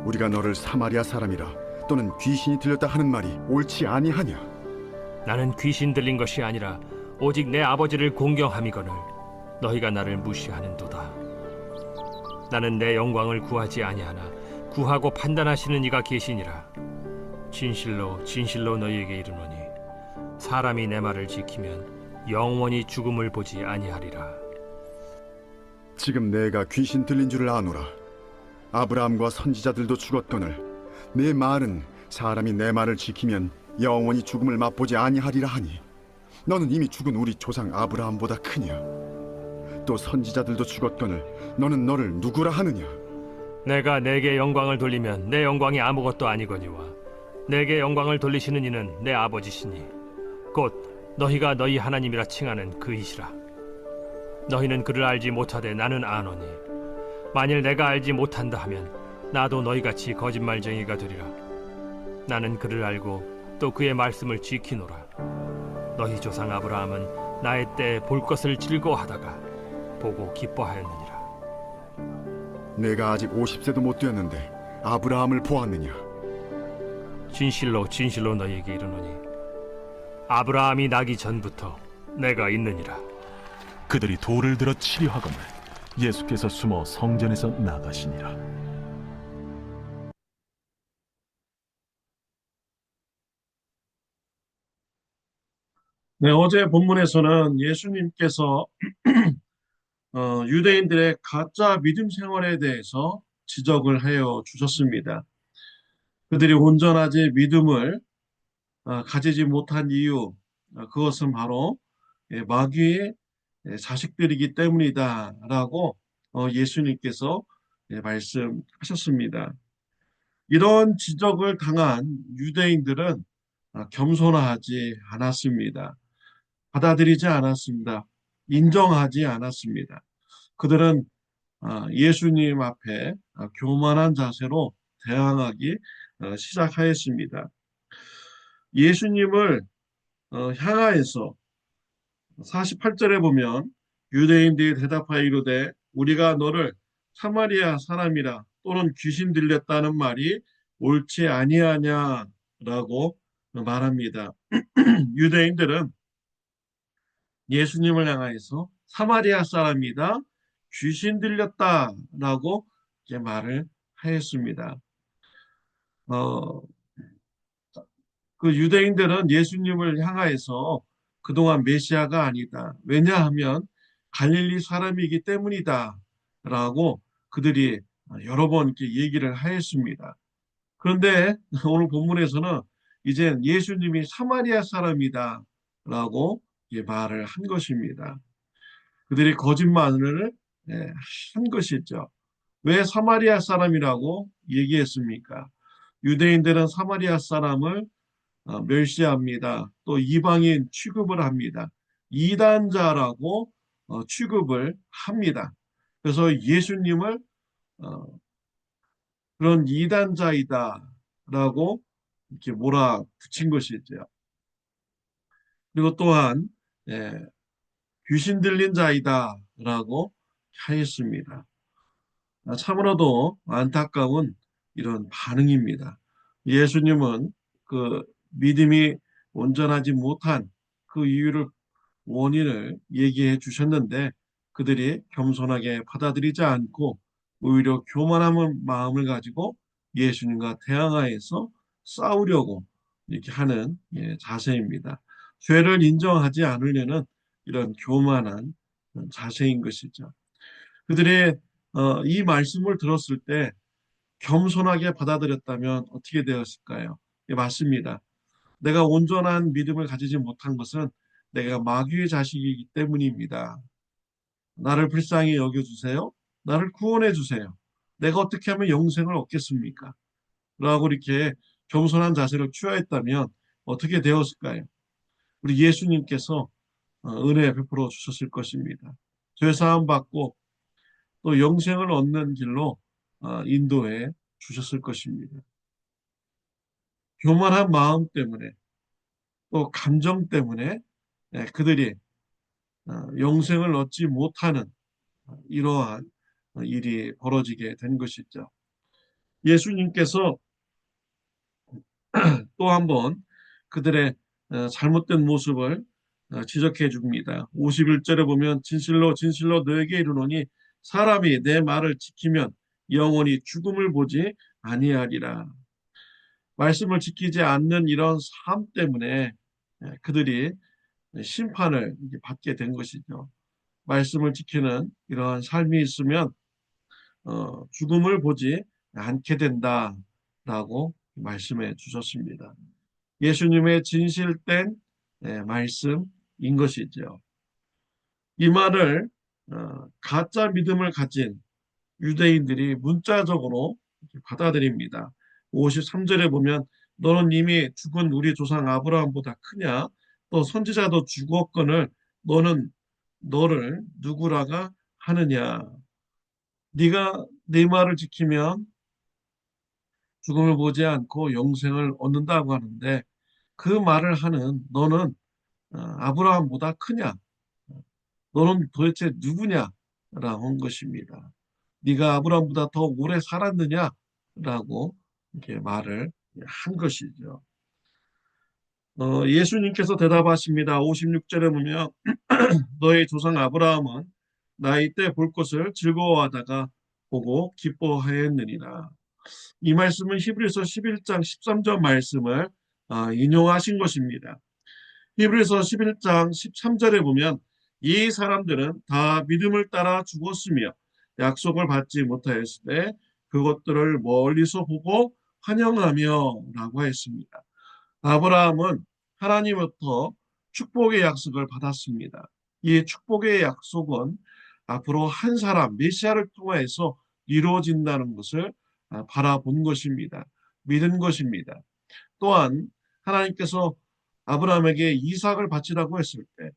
우리가 너를 사마리아 사람이라 또는 귀신이 들렸다 하는 말이 옳지 아니하냐? 나는 귀신 들린 것이 아니라 오직 내 아버지를 공경함이거늘 너희가 나를 무시하는도다. 나는 내 영광을 구하지 아니하나 구하고 판단하시는 이가 계시니라. 진실로 진실로 너희에게 이르노니 사람이 내 말을 지키면 영원히 죽음을 보지 아니하리라. 지금 내가 귀신 들린 줄을 아노라. 아브라함과 선지자들도 죽었거늘 내 말은 사람이 내 말을 지키면 영원히 죽음을 맛보지 아니하리라 하니 너는 이미 죽은 우리 조상 아브라함보다 크냐? 또 선지자들도 죽었거늘 너는 너를 누구라 하느냐? 내가 내게 영광을 돌리면 내 영광이 아무것도 아니거니와 내게 영광을 돌리시는 이는 내 아버지시니 곧 너희가 너희 하나님이라 칭하는 그이시라. 너희는 그를 알지 못하되 나는 아노니 만일 내가 알지 못한다 하면 나도 너희같이 거짓말쟁이가 되리라. 나는 그를 알고 또 그의 말씀을 지키노라. 너희 조상 아브라함은 나의 때에 볼 것을 즐거워하다가 보고 기뻐하였느니라. 내가 아직 50세도 못 되었는데 아브라함을 보았느냐? 진실로 진실로 너희에게 이르노니 아브라함이 나기 전부터 내가 있느니라. 그들이 돌을 들어 치려 하거늘 예수께서 숨어 성전에서 나가시니라. 네, 어제 본문에서는 예수님께서 유대인들의 가짜 믿음 생활에 대해서 지적을 해요 주셨습니다. 그들이 온전하지 믿음을 가지지 못한 이유, 그것은 바로 마귀의 자식들이기 때문이다라고 예수님께서 말씀하셨습니다. 이런 지적을 당한 유대인들은 겸손하지 않았습니다. 받아들이지 않았습니다. 인정하지 않았습니다. 그들은 예수님 앞에 교만한 자세로 대항하기 시작하였습니다. 예수님을 향하여서 48절에 보면 유대인들이 대답하여 이르되 우리가 너를 사마리아 사람이라 또는 귀신 들렸다는 말이 옳지 아니하냐라고 말합니다. 유대인들은 예수님을 향하여서 사마리아 사람이다, 귀신 들렸다라고 말을 하였습니다. 그 유대인들은 예수님을 향하여서 그동안 메시아가 아니다. 왜냐하면 갈릴리 사람이기 때문이다. 라고 그들이 여러 번 이렇게 얘기를 하였습니다. 그런데 오늘 본문에서는 이제 예수님이 사마리아 사람이다. 라고 말을 한 것입니다. 그들이 거짓말을 한 것이죠. 왜 사마리아 사람이라고 얘기했습니까? 유대인들은 사마리아 사람을 멸시합니다. 또 이방인 취급을 합니다. 이단자라고 취급을 합니다. 그래서 예수님을 그런 이단자이다라고 이렇게 몰아붙인 것이죠. 그리고 또한 귀신 들린 자이다라고 하였습니다. 참으로도 안타까운 이런 반응입니다. 예수님은 그 믿음이 온전하지 못한 그 이유를 원인을 얘기해 주셨는데 그들이 겸손하게 받아들이지 않고 오히려 교만한 마음을 가지고 예수님과 대항하여서 싸우려고 이렇게 하는 자세입니다. 죄를 인정하지 않으려는 이런 교만한 자세인 것이죠. 그들이 이 말씀을 들었을 때 겸손하게 받아들였다면 어떻게 되었을까요? 예, 맞습니다. 내가 온전한 믿음을 가지지 못한 것은 내가 마귀의 자식이기 때문입니다. 나를 불쌍히 여겨주세요. 나를 구원해 주세요. 내가 어떻게 하면 영생을 얻겠습니까? 라고 이렇게 겸손한 자세를 취하였다면 어떻게 되었을까요? 우리 예수님께서 은혜 베풀어 주셨을 것입니다. 죄사함 받고 또 영생을 얻는 길로 인도해 주셨을 것입니다. 교만한 마음 때문에 또 감정 때문에 그들이 영생을 얻지 못하는 이러한 일이 벌어지게 된 것이죠. 예수님께서 또 한번 그들의 잘못된 모습을 지적해 줍니다. 51절에 보면 진실로 진실로 너에게 이르노니 사람이 내 말을 지키면 영원히 죽음을 보지 아니하리라. 말씀을 지키지 않는 이런 삶 때문에 그들이 심판을 이제 받게 된 것이죠. 말씀을 지키는 이러한 삶이 있으면 죽음을 보지 않게 된다라고 말씀해 주셨습니다. 예수님의 진실된 말씀인 것이죠. 이 말을 가짜 믿음을 가진 유대인들이 문자적으로 받아들입니다. 53절에 보면 너는 이미 죽은 우리 조상 아브라함보다 크냐? 또 선지자도 죽었거늘 너는 너를 누구라가 하느냐? 네가 내 말을 지키면 죽음을 보지 않고 영생을 얻는다고 하는데 그 말을 하는 너는 아브라함보다 크냐? 너는 도대체 누구냐? 라고 한 것입니다. 네가 아브라함보다 더 오래 살았느냐? 라고 이렇게 말을 한 것이죠. 예수님께서 대답하십니다. 56절에 보면 너의 조상 아브라함은 나이 때 볼 것을 즐거워하다가 보고 기뻐하였느니라. 이 말씀은 히브리서 11장 13절 말씀을 인용하신 것입니다. 히브리서 11장 13절에 보면 이 사람들은 다 믿음을 따라 죽었으며 약속을 받지 못하였을 때 그것들을 멀리서 보고 환영하며 라고 했습니다. 아브라함은 하나님부터 축복의 약속을 받았습니다. 이 축복의 약속은 앞으로 한 사람 메시아를 통해서 이루어진다는 것을 바라본 것입니다. 믿은 것입니다. 또한 하나님께서 아브라함에게 이삭을 바치라고 했을 때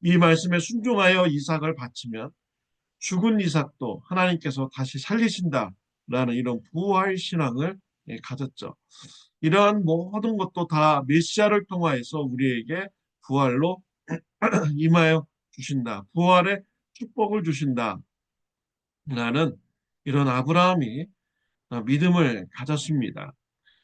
이 말씀에 순종하여 이삭을 바치면 죽은 이삭도 하나님께서 다시 살리신다라는 이런 부활 신앙을 가졌죠. 이러한 모든 것도 다 메시아를 통하여서 우리에게 부활로 임하여 주신다. 부활의 축복을 주신다라는 이런 아브라함이 믿음을 가졌습니다.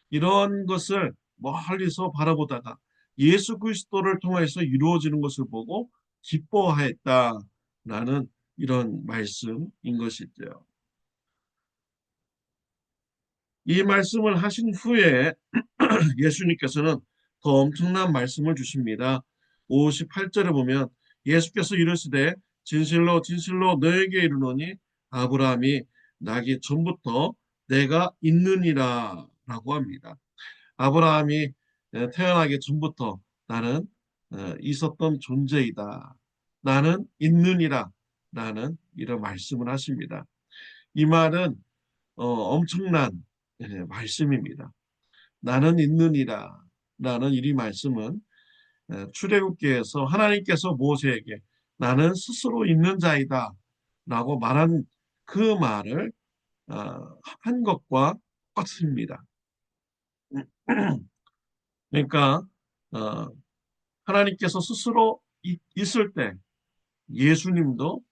이런 것을 멀리서 바라보다가 예수 그리스도를 통해서 이루어지는 것을 보고 기뻐하였다라는 이런 말씀인 것이죠. 이 말씀을 하신 후에 예수님께서는 더 엄청난 말씀을 주십니다. 58절에 보면 예수께서 이르시되 진실로 진실로 너에게 이르노니 아브라함이 나기 전부터 내가 있느니라 라고 합니다. 아브라함이 태어나기 전부터 나는 있었던 존재이다. 나는 있느니라 라는 이런 말씀을 하십니다. 이 말은 엄청난 말씀입니다. 나는 있느니라 라는 이 말씀은 출애굽기에서 하나님께서 모세에게 나는 스스로 있는 자이다 라고 말한 그 말을 한 것과 똑같습니다. 그러니까 하나님께서 스스로 있을 때 예수님도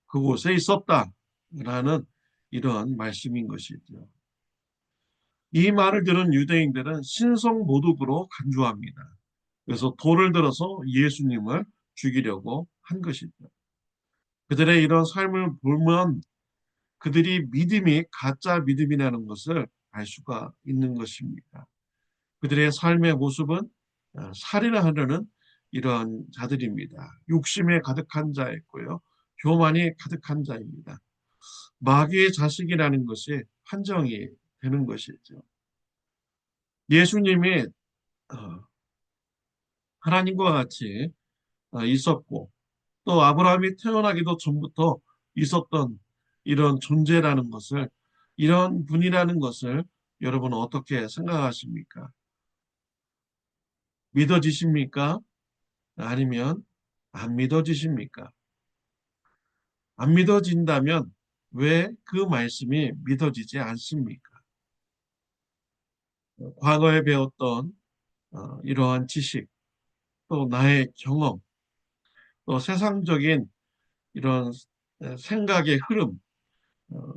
그곳에 있었다라는 이런 말씀인 것이죠. 이 말을 들은 유대인들은 신성 모독으로 간주합니다. 그래서 돌을 들어서 예수님을 죽이려고 한 것이죠. 그들의 이런 삶을 보면 그들이 믿음이 가짜 믿음이라는 것을 알 수가 있는 것입니다. 그들의 삶의 모습은 살인하려는 이러한 자들입니다. 욕심에 가득한 자였고요. 교만이 가득한 자입니다. 마귀의 자식이라는 것이 판정이 되는 것이죠. 예수님이 하나님과 같이 있었고 또 아브라함이 태어나기도 전부터 있었던 이런 존재라는 것을 이런 분이라는 것을 여러분 어떻게 생각하십니까? 믿어지십니까? 아니면 안 믿어지십니까? 안 믿어진다면 왜 그 말씀이 믿어지지 않습니까? 과거에 배웠던 이러한 지식, 또 나의 경험, 또 세상적인 이런 생각의 흐름,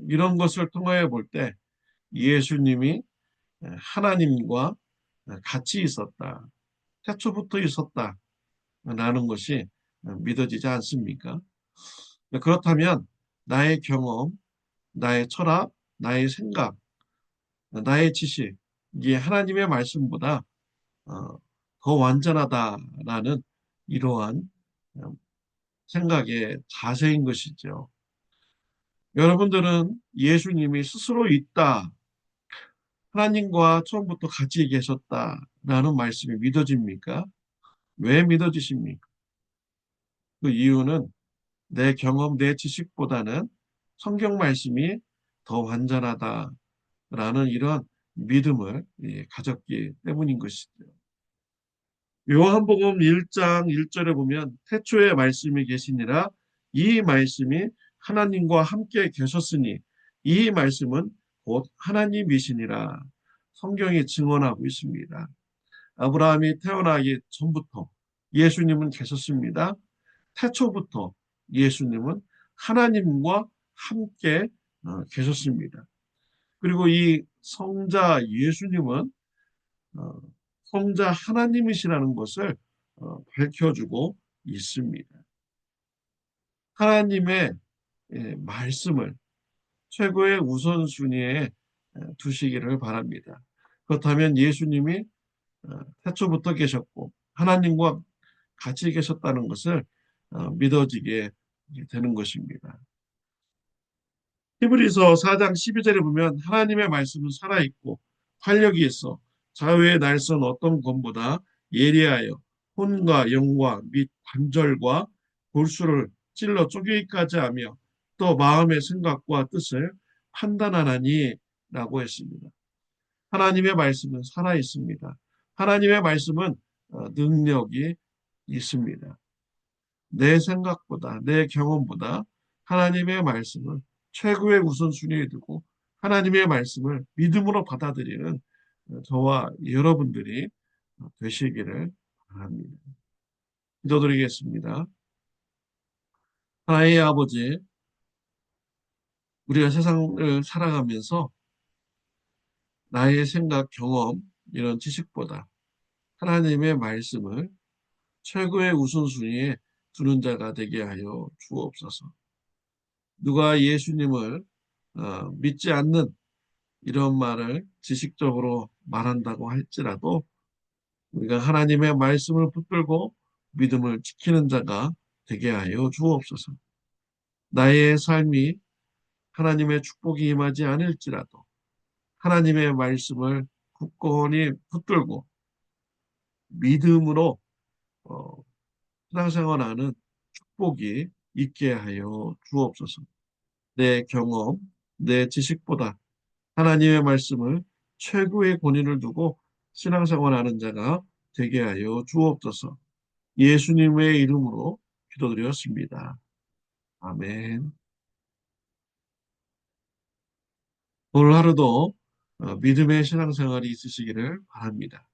이런 것을 통하여 볼 때 예수님이 하나님과 같이 있었다. 태초부터 있었다라는 것이 믿어지지 않습니까? 그렇다면 나의 경험, 나의 철학, 나의 생각, 나의 지식, 이게 하나님의 말씀보다 어, 더 완전하다라는 이러한 생각의 자세인 것이죠. 여러분들은 예수님이 스스로 있다, 하나님과 처음부터 같이 계셨다라는 말씀이 믿어집니까? 왜 믿어지십니까? 그 이유는 내 경험, 내 지식보다는 성경 말씀이 더 완전하다라는 이런 믿음을 가졌기 때문인 것이죠. 요한복음 1장 1절에 보면 태초에 말씀이 계시니라 이 말씀이 하나님과 함께 계셨으니 이 말씀은 곧 하나님이시니라 성경이 증언하고 있습니다. 아브라함이 태어나기 전부터 예수님은 계셨습니다. 태초부터 예수님은 하나님과 함께 계셨습니다. 그리고 이 성자 예수님은 어, 성자 하나님이시라는 것을 밝혀주고 있습니다. 하나님의 말씀을 최고의 우선순위에 두시기를 바랍니다. 그렇다면 예수님이 태초부터 계셨고 하나님과 같이 계셨다는 것을 믿어지게 되는 것입니다. 히브리서 4장 12절에 보면 하나님의 말씀은 살아있고 활력이 있어 좌우의 날선 어떤 검보다 예리하여 혼과 영과 및 관절과 골수를 찔러 쪼개기까지 하며 또 마음의 생각과 뜻을 판단하나니 라고 했습니다. 하나님의 말씀은 살아있습니다. 하나님의 말씀은 능력이 있습니다. 내 생각보다 내 경험보다 하나님의 말씀을 최고의 우선순위에 두고 하나님의 말씀을 믿음으로 받아들이는 저와 여러분들이 되시기를 바랍니다. 기도드리겠습니다. 하나님의 아버지, 우리가 세상을 살아가면서 나의 생각, 경험, 이런 지식보다 하나님의 말씀을 최고의 우선순위에 두는 자가 되게 하여 주옵소서. 누가 예수님을 믿지 않는 이런 말을 지식적으로 말한다고 할지라도 우리가 하나님의 말씀을 붙들고 믿음을 지키는 자가 되게 하여 주옵소서. 나의 삶이 하나님의 축복이 임하지 않을지라도 하나님의 말씀을 굳건히 붙들고 믿음으로 신앙생활하는 축복이 있게 하여 주옵소서. 내 경험, 내 지식보다 하나님의 말씀을 최고의 권위를 두고 신앙생활하는 자가 되게 하여 주옵소서. 예수님의 이름으로 기도드렸습니다. 아멘. 오늘 하루도 믿음의 신앙생활이 있으시기를 바랍니다.